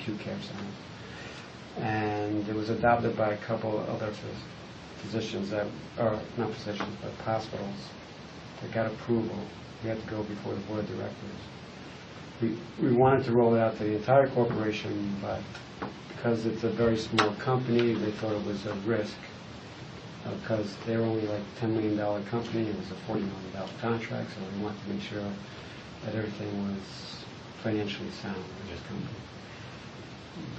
acute care centers. And it was adopted by a couple of other physicians that, or not physicians, but hospitals that got approval. We had to go before the board of directors. We wanted to roll it out to the entire corporation, but because it's a very small company, they thought it was a risk because they were only like a $10 million company. It was a $40 million contract, so we wanted to make sure that everything was financially sound in this company.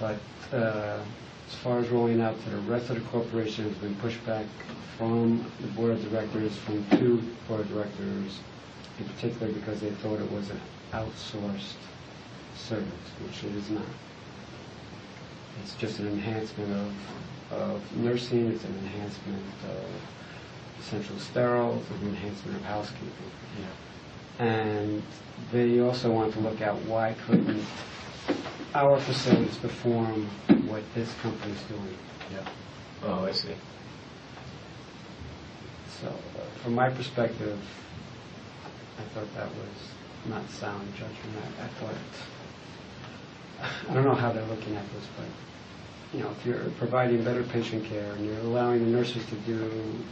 But as far as rolling out to the rest of the corporation, it's been pushed back from the board of directors, from 2 board of directors, in particular because they thought it was an outsourced service, which it is not. It's just an enhancement of nursing, it's an enhancement of central sterile, it's an enhancement of housekeeping. Yeah. And they also want to look at why couldn't our facilities perform what this company's doing. Yeah. Oh, I see. So, from my perspective, I thought that was not sound judgment. I thought, I don't know how they're looking at this, but you know, if you're providing better patient care and you're allowing the nurses to do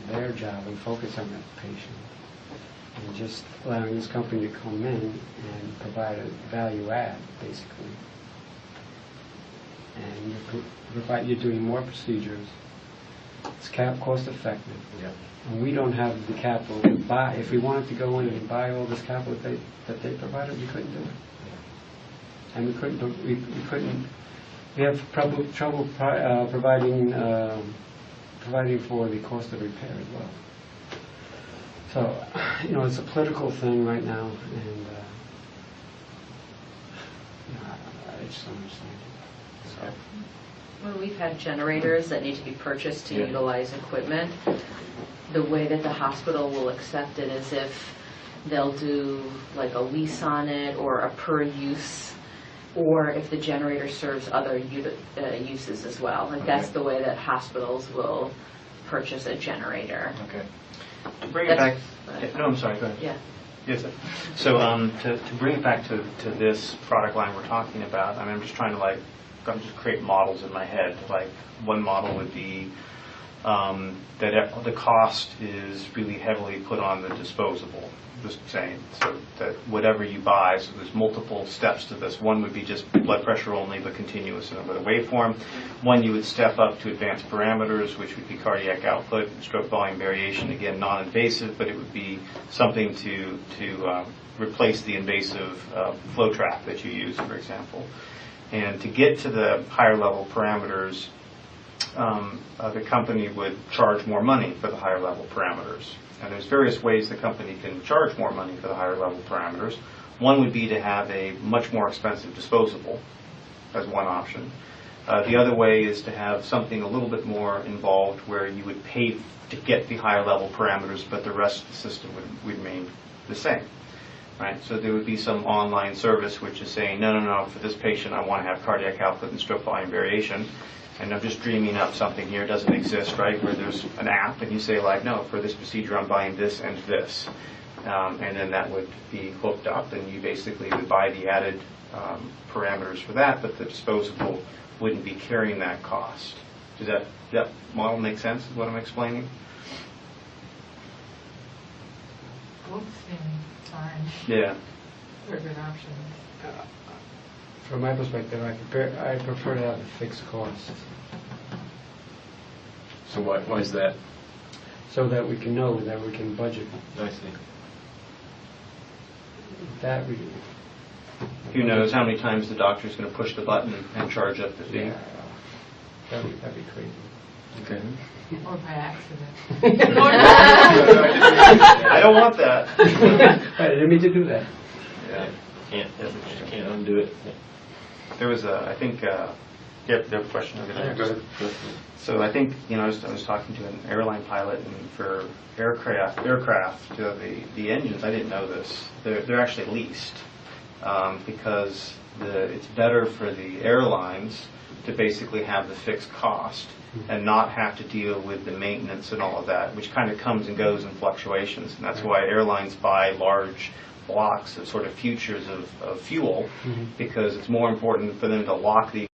their job and focus on that patient, and just allowing this company to come in and provide a value add, basically, and you're doing more procedures, it's cost effective. Yeah. And we don't have the capital to buy. If we wanted to go in and buy all this capital that they provided, we couldn't do it. Yeah. And we couldn't. We have trouble providing for the cost of repair as well. So, you know, it's a political thing right now, and you know, I just don't understand it. So. Well, we've had generators that need to be purchased to utilize equipment. The way that the hospital will accept it is if they'll do like a lease on it or a per use, or if the generator serves other uses as well. Like that's the way that hospitals will purchase a generator. Okay. To bring it back, no, I'm sorry, go ahead. Yeah. Yes, sir. So to bring it back to this product line we're talking about, I mean, I'm just trying to I'm just create models in my head. Like one model would be that the cost is really heavily put on the disposable. Just saying, so that whatever you buy, so there's multiple steps to this. One would be just blood pressure only, but continuous in a waveform. One you would step up to advanced parameters, which would be cardiac output, stroke volume variation. Again, non-invasive, but it would be something to replace the invasive flow trap that you use, for example. And to get to the higher level parameters, the company would charge more money for the higher level parameters. And there's various ways the company can charge more money for the higher level parameters. One would be to have a much more expensive disposable as one option. The other way is to have something a little bit more involved where you would pay to get the higher level parameters, but the rest of the system would remain the same. Right? So there would be some online service which is saying, no, for this patient I want to have cardiac output and stroke volume variation. And I'm just dreaming up something here, it doesn't exist, right, where there's an app and you say, like, no, for this procedure I'm buying this and this. And then that would be hooked up and you basically would buy the added parameters for that, but the disposable wouldn't be carrying that cost. Does that model make sense, is what I'm explaining? Both seem fine. Yeah. They're good options. From my perspective, I prefer to have a fixed cost. So why is that? So that we can know that we can budget. I see. That we. Who knows how many times the doctor's going to push the button and charge up the fee? Yeah, that'd be crazy. Okay. Or by accident. I don't want that. I didn't mean to do that. Yeah. Can't undo it. There was I think, there was a question over there. Go ahead. So I think, I was talking to an airline pilot, and for aircraft, the engines, I didn't know this, they're actually leased because it's better for the airlines to basically have the fixed cost and not have to deal with the maintenance and all of that, which kind of comes and goes in fluctuations. And that's why airlines buy large blocks of sort of futures of fuel, because it's more important for them to lock the